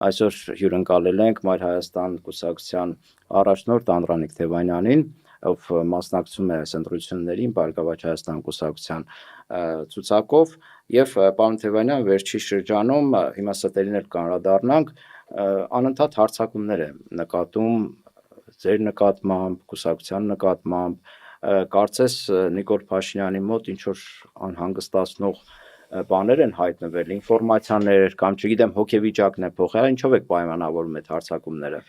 Այսօր հյուրընկալել ենք Մայր Հայաստան կուսակցության առաջնորդ Անդրանիկ Թևանյանին, ով մասնակցում է այս ընտրություններին Բարգավաճ Հայաստան կուսակցության ցուցակով, եւ պարոն Թևանյան, վերջի շրջանում հիմա ստերին էլ կանրադառնանք, անընդհատ հարձակումներ է նկատում ձեր նկատմամբ, կուսակցության նկատմամբ, կարծես Նիկոլ Փաշինյանի մոտ ինչ որ անհանգստացնող բաներ են հայտնվել, ինֆորմացիաներ կամ չգիտեմ հոգեվիճակն է փոխել, ինչով եք պայմանավորում այդ հարձակումները։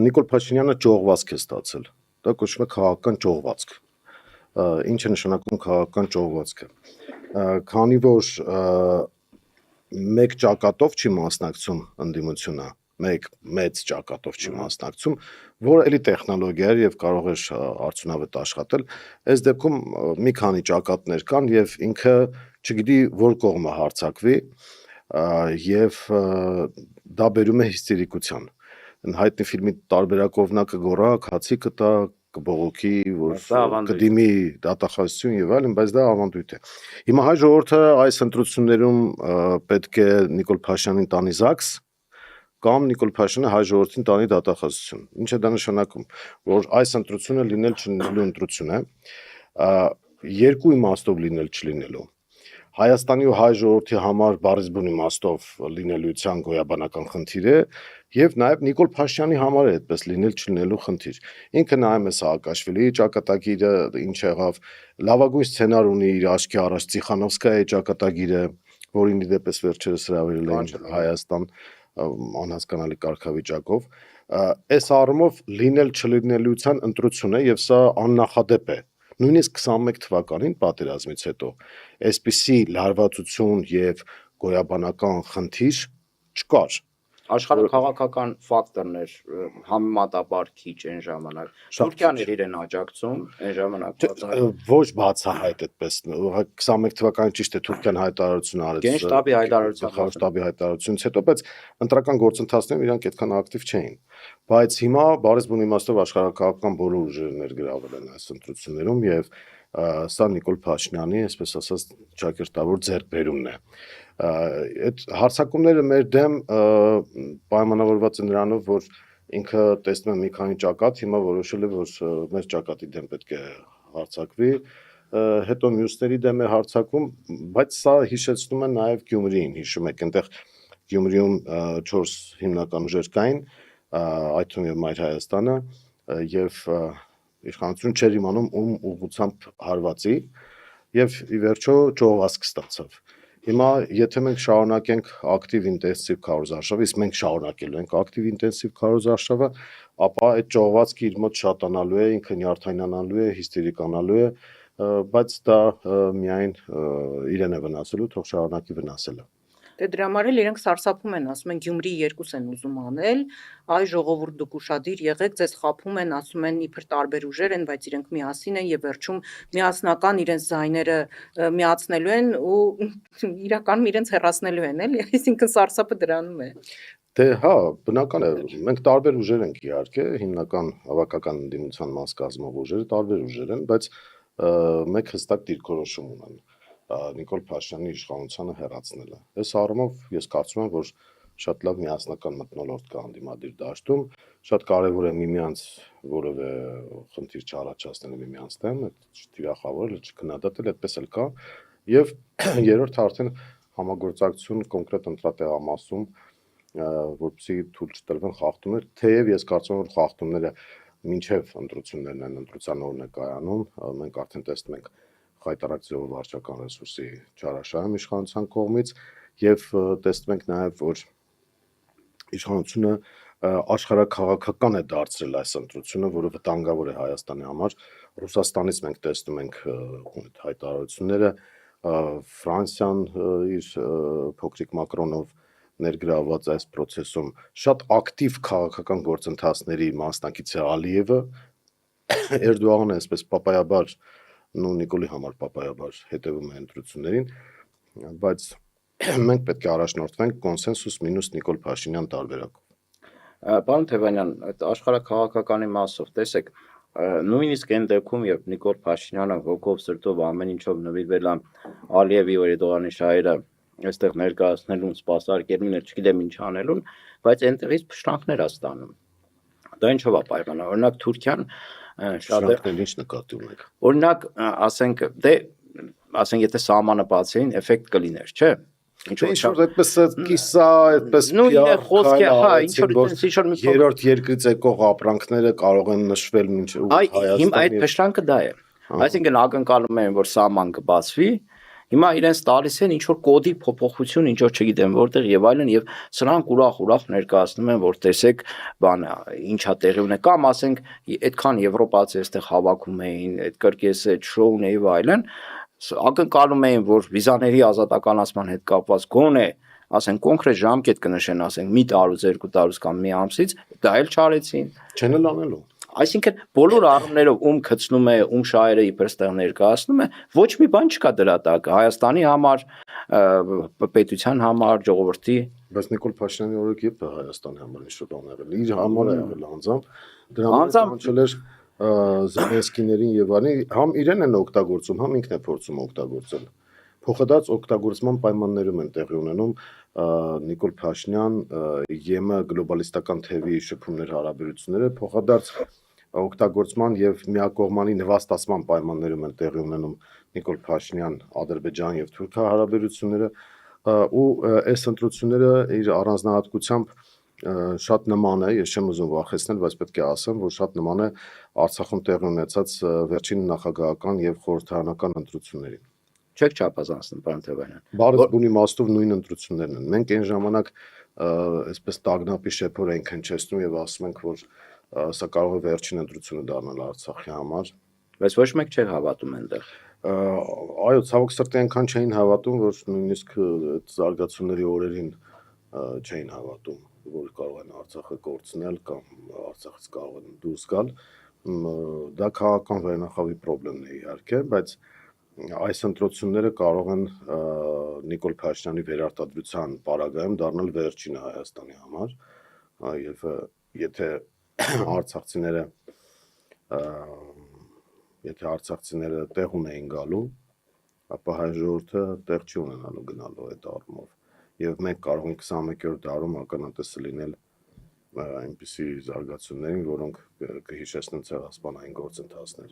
Նիկոլ Փաշինյանը ճողվածք է ստացել։ Դա կոչվում է քաղաքական ճողվածք։ Ինչ է նշանակում քաղաքական ճողվածքը։ Քանի որ մեկ ճակատով չի մասնակցում ընդդիմությունը, մեկ մեծ ճակատով չի մասնակցում, որը էլի տեխնոլոգիա է եւ կարող է արդյունավետ աշխատել, այս դեպքում մի քանի ճակատներ կան եւ ինքը չգիտի որ կողմը հարձակվի եւ դա բերում է հիստերիկության։ Հայտնի ֆիլմի տարբերակով նա կգոռա, քացի կտա, կբողոքի, որ կդիմի դատախազություն եւ այլն, բայց դա ավանդույթ է։ Հիմա հայ ժողովուրդը այս ընտրություններում պետք է Նիկոլ Փաշինյանին տանի ԶԱԳՍ կամ Նիկոլ Փաշինյանը հայ ժողովրդին տանի դատախազություն։ Ինչ է դա նշանակում, որ այս ընտրությունը լինել չլինելու ընտրություն է, երկու իմաստով լինել չլինելու։ Հայաստանի ու հայ ժողովրդի համար բառիզբուն իմաստով լինելիության գոյաբանական խնդիր է եւ նաեւ Նիկոլ Փաշինյանի համար է այդպես լինել չլինելու խնդիր։ Ինքը նայում է Սաակաշվիլիի ճակատագիրը, ինչ եղավ, լավագույն սցենար ունի իր աչքի առաջ Տիխանովսկայի ճակատագիրը, որին ի դեպ վերջերս հրավիրել են Հայաստան անհասկանալի կարգավիճակով, այս առումով լինել չլինելիության ընտրություն է եւ սա աննախադեպ է։ Նույնիսկ 21 թվականին պատերազմից հետո այսպիսի լարվածություն եւ գոյաբանական խնդիր չկար։ Աշխարհաքաղաքական ֆակտորներ համեմատաբար քիչ այն ժամանակ։ Թուրքիան էր իրեն աջակցում այն ժամանակ։ Ոչ բացահայտ այդպես 21 թվականին ճիշտ է Թուրքիան հայտարարություն արեց։ Գենշտաբի հայտարարությունից հետո, բայց ընտրական գործընթացներում իրանք այդքան ակտիվ չէին։ Բայց հիմա բառիզբուն իմաստով աշխարհաքաղաքական բոլոր ուժերը ներգրավել են այս ընտրություններում եւ սա Նիկոլ Փաշինյանի, այսպես ասած, ճակերտավոր ձեռքբերումն է։ Այդ հարձակումները մեր դեմ պայմանավորված են նրանով, որ ինքը տեսնում է մի քանի ճակատ, հիմա որոշել է, որ մեր ճակատի դեմ պետք է հարձակվի, հետո մյուսների դեմ է հարձակվում, բայց սա հիշեցնում է նաև Գյումրիին, հիշում եք, այնտեղ Գյումրիում 4 հիմնական ուժեր կային, այդ թվում եւ Մայր Հայաստանը եւ իշխանություն չէր իմանում ում ուղղությամբ հարվածի եւ ի վերջո ճողվածք ստացավ։ Հիմա եթե մենք շարունակենք ակտիվ ինտենսիվ քարոզարշավը, իսկ մենք շարունակելու ենք ակտիվ ինտենսիվ քարոզարշավը, ապա այդ ճողվածքը իր մոտ շատանալու է, ինքը նյարդայնանալու է, հիստերիկանալու է, բայց դա միայն իրեն է վնասելու, թող շարունակի վնասելը։ Դե դրա համար էլ իրենք սարսափում են, ասում են Գյումրիի երկուս են ուզում անել, այ ժողովուրդ դուք ուշադիր եղեք, ձեզ խաբում են, ասում են իբր տարբեր ուժեր են, բայց իրենք միասին են եւ վերջում միասնական իրենց զայները միացնելու են ու իրականում իրենց հեռացնելու են, էլի, այսինքն սարսափը դրանում է։ Դե հա, բնական է, մենք տարբեր ուժեր ենք իհարկե, հիմնական հավաքական ընդդիմության մաս կազմող ուժերը տարբեր ուժեր են, բայց մեկ հստակ դիրքորոշում ունեն։ Նիկոլ Փաշինյանի իշխանությանը հեռացնելը։ Այս առումով ես կարծում եմ, որ շատ լավ միասնական մթնոլորտ կա անդիմադիր դաշտում, շատ կարևոր է միմյանց որևէ խնդիր չառաջացնել միմյանց դեմ, չթիրախավորել, չքննադատել, այդպես էլ կա, եւ երրորդը արդեն համագործակցություն կոնկրետ ընտրատեղամասում, որպեսզի թույլ չտրվեն խախտումներ, թեև ես կարծում եմ, որ խախտումները մինչև ընտրություններն են, ընտրության օրն է կայանում, մենք արդեն տեսնում ենք խայտարակցող վարչական ռեսուրսի չարաշահում իշխանության կողմից եւ տեսնում ենք նաեւ որ իշխանությունը աշխարհաքաղաքական է դարձրել այս ընտրությունը, որը վտանգավոր է Հայաստանի համար։ Ռուսաստանից մենք տեսնում ենք հայտարարությունները, Ֆրանսիան իր փոքրիկ Մակրոնով ներգրավված այս process-ում շատ ակտիվ քաղաքական գործընթացների մասնակից է Ալիևը, Էրդողանը այսպես պապայաբար Նիկոլի համար պապայաբար հետևում է ընտրություններին, բայց մենք պետք է առաջնորդվենք կոնսենսուս մինուս Նիկոլ Փաշինյան տարբերակով։ Պարոն Թևանյան, այդ աշխարհաքաղաքականի մասով տեսեք, նույնիսկ այն դեպքում, երբ Նիկոլ Փաշինյանը ոգով սրտով ամեն ինչով նվիրվել է Ալիևի ու Էրդողանի շահերը այստեղ ներկայացնելուն, սպասարկելուն, չգիտեմ ինչ անելուն, բայց այնտեղից փշրանքներ է ստանում։ Դա ինչով է պայմանավորված։ Օրինակ Թուրքիան շատ Շրանքներ ինչ նկատի ունեք։ օրինակ ասենք եթե սահմանը բացեին, էֆեկտ կլիներ, չէ՞։ Ինչ որ այդպես կիսա, այդպես նույնն է խոսքը, հա, ինչ որ երրորդ երկրից եկող ապրանքները կարող են նշվել մինչև Հայաստան։ Հիմա այդ փշրանքը դա է։ Այսինքն ակնկալում են, որ սահման կբացվի, հիմա իրենց տալիս են ինչ որ կոդի փոփոխություն, ինչ որ չգիտեմ որտեղ եւ այլն, եւ սրանք ուրախ ներկայացնում են, որ տեսեք, բանը ինչա տեղի ունի, կամ ասենք այդքան եվրոպացի այստեղ հավաքում էին, այդ կրկես այդ շոուն եւ այլն, ակնկալում էին, որ վիզաների ազատականացման հետ կապված գոնե ասենք կոնկրետ ժամկետ կնշեն, ասենք մի տարուց, 2 տարուց կամ մի ամսից, դա էլ չարեցին։ Չեն էլ անելու։ Այսինքն բոլոր առումներով գցնում է, շահերը իբր ստեղ ներկայացնում է, ոչ մի բան չկա դրա տակ, Հայաստանի համար, պետության համար, ժողովրդի։ Բայց Նիկոլ Փաշինյանի օրոք երբ է Հայաստանի համար ինչ-որ բան եղել։ Իր համար է եղել անձամբ, դրա համար կանչել էր Զելենսկիներին եւ այլն, համ իրեն են օգտագործում, համ ինքն է փորձում օգտագործել։ Փոխադարձ օգտագործման պայմաններում են տեղի ունենում Նիկոլ Փաշինյան ԵՄ գլոբալիստական թևի շփումներ հարաբերությունները փոխադարձ օգտագործման եւ միակողմանի նվաստացման պայմաններում են տեղի ունենում Նիկոլ Փաշինյան Ադրբեջան եւ Թուրքիա հարաբերությունները ու այս ընտրությունները իր առանձնահատկությամբ շատ նման է, ես չեմ ուզում վախեցնել, բայց պետք է ասեմ, որ շատ նման է Արցախում տեղի ունեցած վերջին նախագահական եւ խորհրդարանական ընտրություններին։ Չեք չափազանցնում, պարոն Թևանյան։ Բարդ բուն իմաստով նույն ընտրություններն են։ Մենք այն ժամանակ այսպես տագնապի շեփոր ենք հնչեցնում եւ ասում ենք, որ սա կարող է վերջին ընտրությունը դառնալ Արցախի համար։ Բայց ոչ մեկ չէ հավատում այնտեղ։ Այո, ցավոք սրտի այնքան չէին հավատում, որ նույնիսկ այդ զարգացումների օրերին չէին հավատում, որ կարող են Արցախը կորցնել կամ Արցախից կարող են դուրս գալ։ Դա քաղաքական վերնախավի խնդիրն է իհարկե, բայց այս ընտրությունները կարող են Նիկոլ Փաշինյանի վերարտադրության պարագայում դառնալ վերջինը Հայաստանի համար, եւ եթե արցախցիները տեղ ունեին գալու, ապա հայ ժողովուրդը տեղ չի ունենալու գնալու այդ առումով, եւ մենք կարող ենք 21-րդ դարում ականատեսը լինել այնպիսի զարգացումներին, որոնք կհիշեցնեն ցեղասպանային գործընթացներ։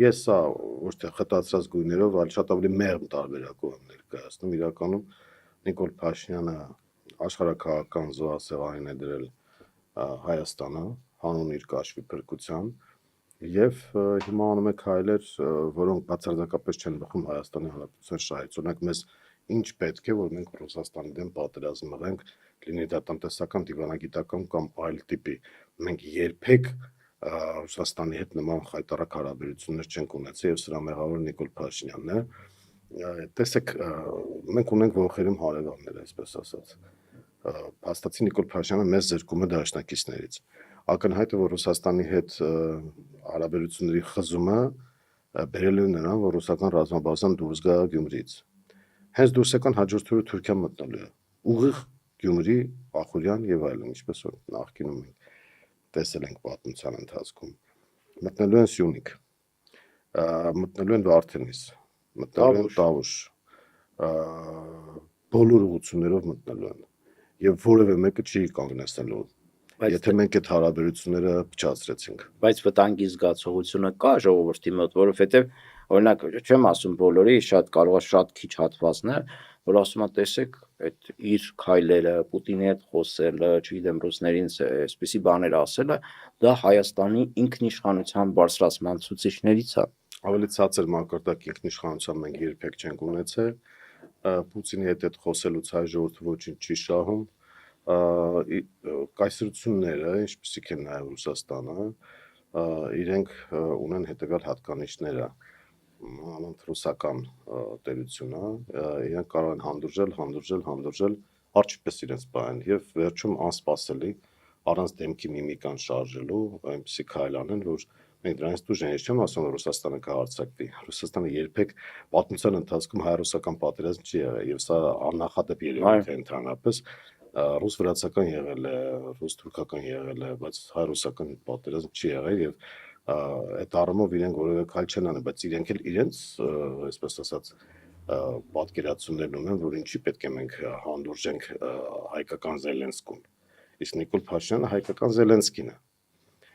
Ես սա ոչ թե խտացած գույներով, այլ շատ ավելի մեղմ տարբերակով եմ ներկայացնում։ Իրականում Նիկոլ Փաշինյանը աշխարհաքաղաքական զոհասեղանին է դրել Հայաստանը, հանուն իր կաշվի փրկության, եւ հիմա անում է քայլեր, որոնք բացարձակապես չեն բխում Հայաստանի Հանրապետության շահից։ Օրինակ մեզ ինչ պետք է, որ մենք Ռուսաստանի դեմ պատերազմ մղենք, լինի դա տնտեսական, դիվանագիտական կամ այլ տիպի։ Մենք երբեք Ռուսաստանի հետ նման խայտառակ հարաբերություններ չենք ունեցել եւ սրա մեղավոր Նիկոլ Փաշինյանն է։ Տեսեք, մենք ունենք ողերում հարևաններ, այսպես ասած։ Փաստացի Նիկոլ Փաշինյանը մեզ զրկում է դաշնակիցներից։ Ակնհայտ է, որ Ռուսաստանի հետ հարաբերությունների խզումը բերել է նրան, որ ռուսական ռազմաբազան դուրս գա Գյումրիից։ Հենց դուրս եկան հաջորդ օրը Թուրքիա մտնելու է։ Ուղիղ Գյումրի, Ախուրյան եւ այլն, ինչպես որ նախկինում ենք տեսել ենք պատմության ընթացքում։ Մտնելու են Սյունիք, մտնելու են Վարդենիս, մտնելու են Տավուշ, բոլոր ուղղություններով մտնելու են եւ որևէ մեկը չի կանգնեցնելու, եթե մենք այդ հարաբերությունները փչացրեցինք։ Բայց վտանգի զգացողությունը կա ժողովրդի մոտ, որովհետեւ օրինակ չեմ ասում բոլորի, շատ կարող է շատ քիչ հատվածներ, որ ասում են տեսեք այդ իր քայլերը, Պուտինի հետ խոսելը, չգիտեմ ռուսներին այսպիսի բաներ ասելը, դա Հայաստանի ինքնիշխանության բարձրացման ցուցիչներից է։ Ավելի ցածր մակարդակ ինքնիշխանության մենք երբեք չենք ունեցել։ Պուտինի հետ այդ խոսելուց հայ ժողովուրդը ոչինչ չի շահում։ Կայսրությունները, ինչպիսիք են նաև Ռուսաստանը, իրենք ունեն հետևյալ հատկանիշները, անոնց ռուսական տերությունը, իրենք կարող են հանդուրժել, արջպես իրենց բան եւ վերջում անսպասելի առանց դեմքի միմիկան շարժելու այնպեսի քայլ անեն, որ մենք դրանից դուրս ենք, չեմ ասում որ Ռուսաստանը կհարձակվի։ Ռուսաստանը երբեք պատմության ընթացքում հայ-ռուսական պատերազմ չի եղել եւ սա աննախադեպ երևույթ է ընդհանրապես ռուս-վրացական եղել է, ռուս-թուրքական եղել է, բայց հայ-ռուսական պատերազմ չի եղել եւ այդ առումով իրենք որևէ քայլ չեն անում, բայց իրենք էլ իրենց, այսպես ասած, պատկերացումներն ունեն, որ ինչի պետք է մենք հանդուրժենք հայկական Զելենսկուն։ Իսկ Նիկոլ Փաշինյանը հայկական Զելենսկին է։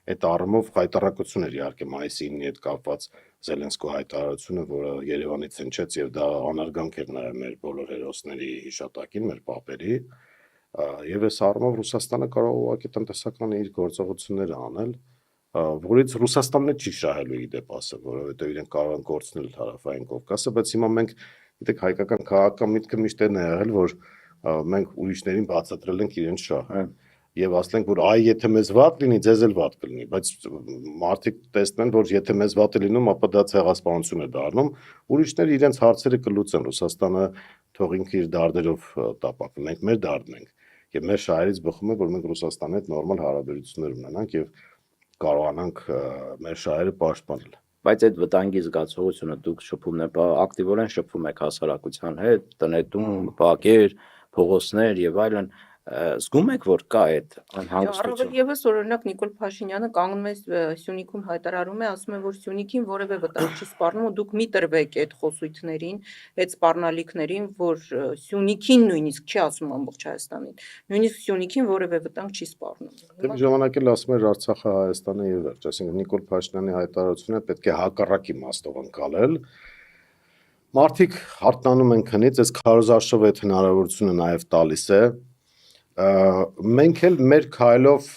Այդ առումով հայտարարություն էր իհարկե մայիսի 9-ի հետ կապված Զելենսկու հայտարարությունը, որը Երևանից հնչեց եւ դա անարգանք էր նաեւ մեր բոլոր հերոսների հիշատակին, մեր պապերի, եւ այս առումով Ռուսաստանը կարող է ուղղակի տնտեսական իր գործողությունները անել, որից Ռուսաստանն չի շահելու իդեպ ասը, որովհետեւ իրենք կարող են կորցնել հարավային Կովկասը, բայց հիմա մենք գիտեք հայկական քաղաքական միտքը միշտ է եղել, որ մենք ուրիշներին բացատրել ենք իրենց շահը։ Եվ ասենք, որ այ եթե մեզ վատ լինի, ձեզ էլ վատ կլինի, բայց մարդիկ տեսնեն, որ եթե մեզ վատ է լինում, ապա դա ցեղասպանություն է դառնում, ուրիշները իրենց հարցերը կլուծեն, Ռուսաստանը թող ինքը իր դարդերով տապակվի, մենք մեր դարդն ենք, եւ մեր շահերից բխում է, որ մենք Ռուսաստանի հետ նորմալ հարաբերություններ ունենանք եւ կարողանանք մեր շահերը պաշտպանել։ Բայց այդ վտանգի զգացողությունը դուք շփումն է, ակտիվորեն շփվում եք հասարակության հետ, տնետում, բակեր, փողոցներ եւ այլն, զգում եք, որ կա այդ անհանգստություն։ Առավել եւս օրինակ Նիկոլ Փաշինյանը կանգնում է Սյունիքում հայտարարում է, ասում է, որ Սյունիքին որևէ վտանգ չի սպառնում ու դուք մի տրվեք այդ խոսույթներին, այդ սպառնալիքներին, որ Սյունիքին նույնիսկ չի ասում ամբողջ Հայաստանին, նույնիսկ Սյունիքին որևէ վտանգ չի սպառնում։ Դե ժամանակ էլ ասում էր Արցախը Հայաստանը եւ վերջ, այսինքն Նիկոլ Փաշինյանի հայտարարությունը պետք է հակառակ իմաստով անցալել։ Մարդիկ հարթնանում են քնից, այս քարոզարշավը այդ հնարավորությունը նաեւ տալիս է։ Մենք էլ մեր քայլով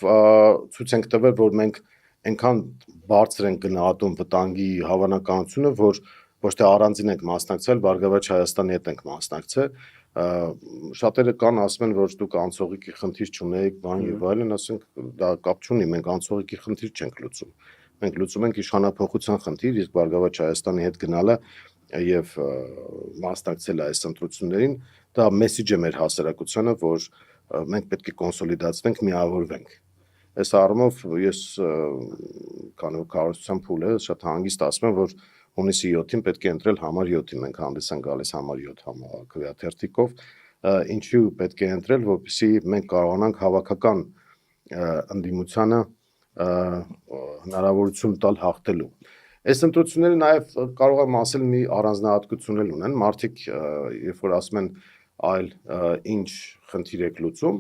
ցույց ենք տվել, որ մենք այնքան բարձր ենք գնահատում վտանգի հավանականությունը, որ ոչ թե առանձին ենք մասնակցել, Բարգավաճ Հայաստանի հետ ենք մասնակցել։ Շատերը կան ասում են, որ դուք անցողիկի խնդիր չունեք, բան եւ այլն, ասենք դա կապ չունի, մենք անցողիկի խնդիր չենք լուծում։ Մենք լուծում ենք իշխանափոխության խնդիր, իսկ Բարգավաճ Հայաստանի հետ գնալը եւ մասնակցել այս ընտրություններին, դա մեսիջ է մեր հասարակությանը, որ մենք պետք է կոնսոլիդացվենք, միավորվենք։ Այս առումով ես կառավարության փուլը շատ հանգիստ ասում եմ, որ հունիսի 7-ին պետք է ընտրել համար 7-ին, մենք հանդես ենք գալիս համար 7 համակրվեաթերթիկով, ինչու պետք է ընտրել, որպեսզի մենք կարողանանք հավաքական ընդդիմությանը հնարավորություն տալ հաղթելու։ Այս ընտրությունները նաև կարող եմ ասել մի առանձնահատկություն էլ ունեն, մարդիկ երբ որ ասում են այլ ինչ խնդիր եք լուծում,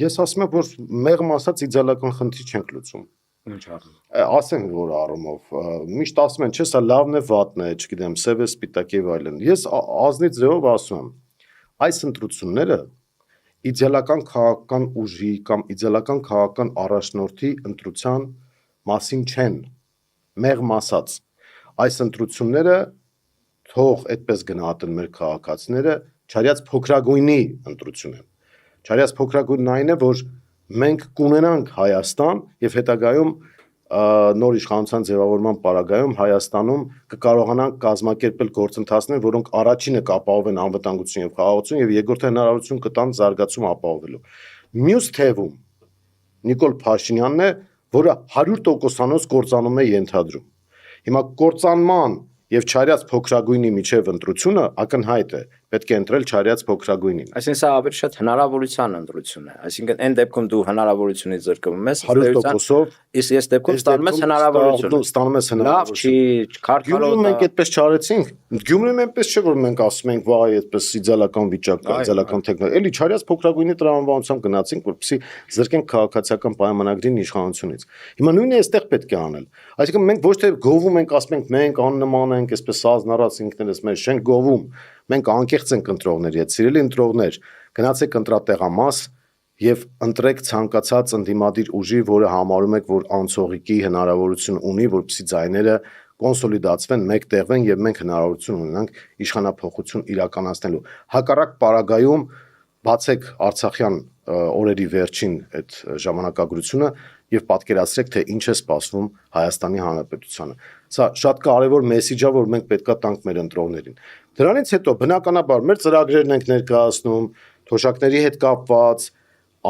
ես ասում եմ, որ մեղմ ասած իդեալական խնդիր չենք լուծում։ Ինչ առում։ Ասենք որ առումով միշտ ասում են, չէ, սա լավն է, վատն է, չգիտեմ, սև է, սպիտակ եւ այլն։ Ես ազնիվ ձևով ասում եմ, այս ընտրությունները իդեալական քաղաքական ուժի կամ իդեալական քաղաքական առաջնորդի ընտրության մասին չեն։ Մեղմ ասած, այս ընտրությունները թող այդպես գնահատեն մեր քաղաքացիները, չարյաց փոքրագույնի ընտրություն են։ Չարյաց փոքրագույնն այն է, որ մենք կունենանք Հայաստան եւ հետագայում նոր իշխանության ձևավորման պարագայում Հայաստանում կկարողանանք կազմակերպել գործընթացներ, որոնք առաջինը կապահովեն անվտանգություն եւ խաղաղություն եւ երկրորդը հնարավորություն կտան զարգացում ապահովելու։ Մյուս թևում Նիկոլ Փաշինյանն է, որը 100%-անոց կործանում է ենթադրում։ Հիմա կործանման եւ չարյաց փոքրագույնի միջև ընտրությունը ակնհայտ է, պետք է ընտրել չարյաց փոքրագույնին։ Այսինքն սա ավելի շատ հնարավորության ընտրություն է, այսինքն այն դեպքում դու հնարավորությունից զրկվում ես 100%-ով, իսկ ես դեպքում ստանում ես հնարավորություն։ Ստանում ես Լավ չի, Գյումրիում մենք այդպես չարեցինք։ Գյումրիում այնպես չէ, որ մենք ասում ենք, վայ, այդպես իդեալական վիճակ կա, իդեալական տեխնոլոգիա։ Էլի չարյաց փոքրագույնի տրամաբանությամբ գնացինք, որպեսզի զրկենք քաղաքացիական պայմանագրին իշխանությունից։ Հիմա նույնը այստեղ պետք է անել։ Այսինքն մենք ոչ թե գովում ենք, ասում ենք մենք աննման ենք, այսպես սազնարած ինքներս մեր չենք գովում։ Մենք անկեղծ ենք ընտրողների հետ, սիրելի ընտրողներ, գնացեք ընտրատեղամաս եւ ընտրեք ցանկացած ընդդիմադիր ուժի, որը համարում եք, որ անցողիկի հնարավորություն ունի, որպեսզի ձայները կոնսոլիդացվեն, մեկտեղվեն եւ մենք հնարավորություն ունենանք իշխանափոխություն իրականացնելու։ Հակառակ պարագայում բացեք Արցախյան օրերի վերջին այդ ժամանակագրությունը եւ պատկերացրեք, թե ինչ է սպասվում Հայաստանի Հանրապետությանը։ Սա շատ կարևոր մեսիջ է, որ մենք պետքա տանք մեր ընտրողներին։ Դրանից հետո բնականաբար մեր ծրագրերն ենք ներկայացնում, թոշակների հետ կապված,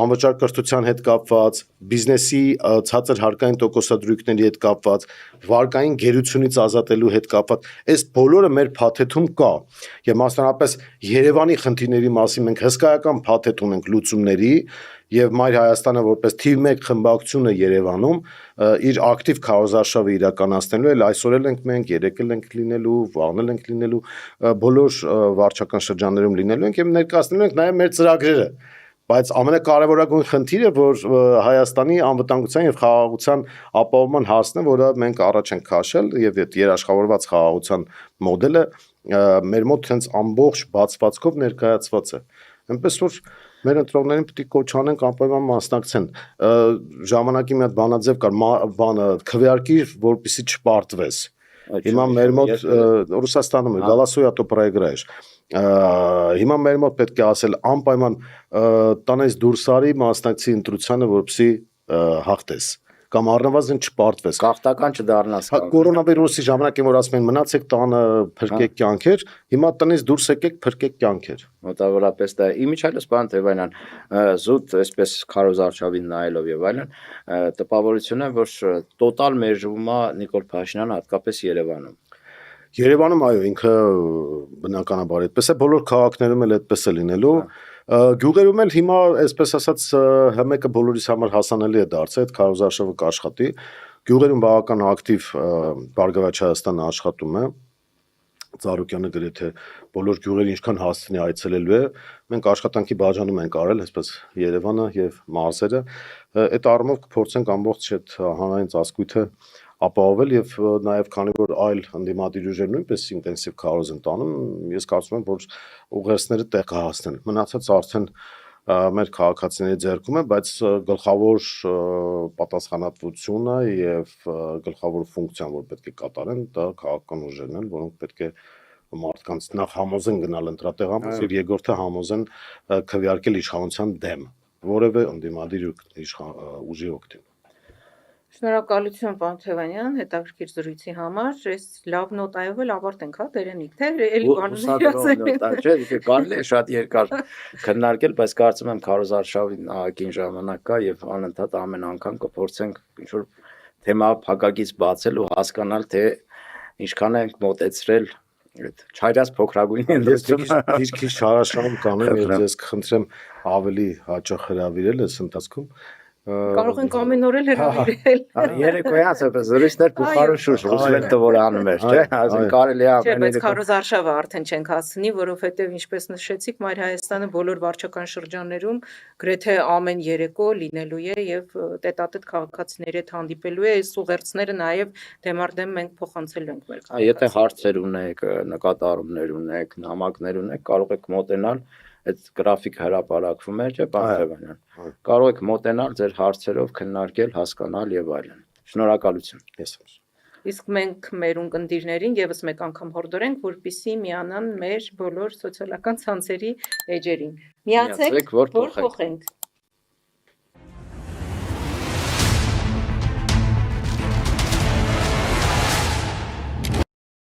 անվճար կրթության հետ կապված, բիզնեսի ցածր հարկային տոկոսադրույքների հետ կապված, վարկային գերությունից ազատելու հետ կապված, այս բոլորը մեր փաթեթում կա։ Եվ մասնավորապես Երևանի խնդիրների մասին մենք հսկայական փաթեթ ունենք լուծումների, եւ Մայր Հայաստանը որպես թիվ 1 խմբակցությունը Երևանում իր ակտիվ քարոզարշավը իրականացնելու է, այսօր էլ ենք մենք, երեկ էլ ենք լինելու, վաղն էլ ենք լինելու, բոլոր վարչական շրջաններում լինելու ենք եւ ներկայացնելու ենք նաեւ մեր ծրագրերը։ Բայց ամենակարևորագույն խնդիրը, որ Հայաստանի անվտանգության եւ խաղաղության ապահովման հարցն է, որը մենք առաջ ենք քաշել եւ այդ երաշխավորված խաղաղության մոդելը մեր մոտ հենց ամբողջ բացվածքով ներկայացված է։ Այնպես որ մեր ընտրողներին պետք է կոչ անենք անպայման մասնակցեն։ Ժամանակի մի հատ բանաձև կար, բանը քվեարկիր, որպեսզի չպարտվես։ Հիմա մեր մոտ Ռուսաստանում է, Գալասոյատո պրոյեգրայր։ Հիմա մեր մոտ պետք է ասել անպայման տանես դուրս արի մասնակցի ընտրությանը, որպեսզի հաղթես կամ առնվազն չպարտվես։ Գաղթական չդառնաս։ Կորոնավիրուսի ժամանակ որ ասում են մնացեք տանը, փրկեք կյանքեր, հիմա տնից դուրս եկեք, փրկեք կյանքեր։ Մոտավորապես դա իմիջիալս բան Տևանյան զուտ այսպես քարոզարշավին նայելով եւ այլն տպավորություն է, որ տոտալ մերժվում է Նիկոլ Փաշինյանը հատկապես Երևանում։ Երևանում այո, ինքը բնականաբար այդպես է, բոլոր քաղաքներում էլ այդպես է լինելու։ Գյուղերում էլ հիմա, այսպես ասած, H1-ը բոլորիս համար հասանելի է դարձել, այդ քարոզարշավը կաշխատի։ Գյուղերում բավական ակտիվ Բարգավաճ Հայաստանը աշխատում է։ Ծառուկյանը գրեթե բոլոր գյուղերը ինչքան հասցնի այցելելու է, մենք աշխատանքի բաժանում ենք արել, այսպես Երևանը եւ մարզերը, այդ առումով կփորձենք ամբողջ այդ հանրային ծածկույթը ապահովել եւ նաեւ քանի որ այլ ընդդիմադիր ուժեր նույնպես ինտենսիվ քարոզ են տանում, ես կարծում եմ, որ ուղերձները տեղ կհասնեն։ Մնացած արդեն մեր քաղաքացիների ձեռքում է, բայց գլխավոր պատասխանատվությունը եւ գլխավոր ֆունկցիան, որ պետք է կատարեն, դա քաղաքական ուժերն են, որոնք պետք է մարդկանց նախ համոզեն գնալ ընտրատեղամաս եւ երկրորդը համոզեն քվեարկել իշխանության դեմ, որևէ ընդդիմադիր ուժի օգտին։ Շնորհակալություն պարոն Թևանյան, հետաքրքիր զրույցի համար։ Այս լավ նոտայով էլ ավարտենք, հա, Տերենիկ, թե էլի բաններ կարելի է շատ երկար քննարկել, բայց կարծում եմ քարոզարշավին ահագին ժամանակ կա եւ անընդհատ ամեն անգամ կփորձենք ինչ որ թեմա փակագից բացել ու հասկանալ, թե ինչքան ենք մոտեցրել այդ չայրած փոքրագույն քիչ շարաշահում կանեմ եւ ձեզ կխնդրեմ ավելի հաճախ հրավիրել այս ընթացքում։ Կարող ենք ամեն օր էլ հրավիրել։ Երեկոյան զրույցներ Բուխարու Շուշ Ռուսվելտը որ անում էր, չէ՞, այսինքն կարելի է ամեն երեկո։ Բայց քարոզարշավը արդեն չենք հասցնի, որովհետև ինչպես նշեցիք, Մայր Հայաստանը բոլոր վարչական շրջաններում գրեթե ամեն երեկո լինելու է եւ տետատետ քաղաքացիների հետ հանդիպելու է, այս ուղերձները նաեւ դեմարդեմ մենք փոխանցելու ենք մեր քաղաքացիներին։ Եթե հարցեր ունեք, նկատառումներ ունեք, նամակներ ունեք, կարող եք մոտենալ այդ գրաֆիկ հրապարակվում է, չէ՞, պարոն Թևանյան։ Կարող եք մոտենալ ձեր հարցերով քննարկել, հասկանալ եւ այլն։ Շնորհակալություն։ Ես Իսկ մենք մեր ունկնդիրներին եւս մեկ անգամ հորդորենք, որպեսզի միանան մեր բոլոր սոցիալական ցանցերի էջերին։ Միացեք, որ փոխենք։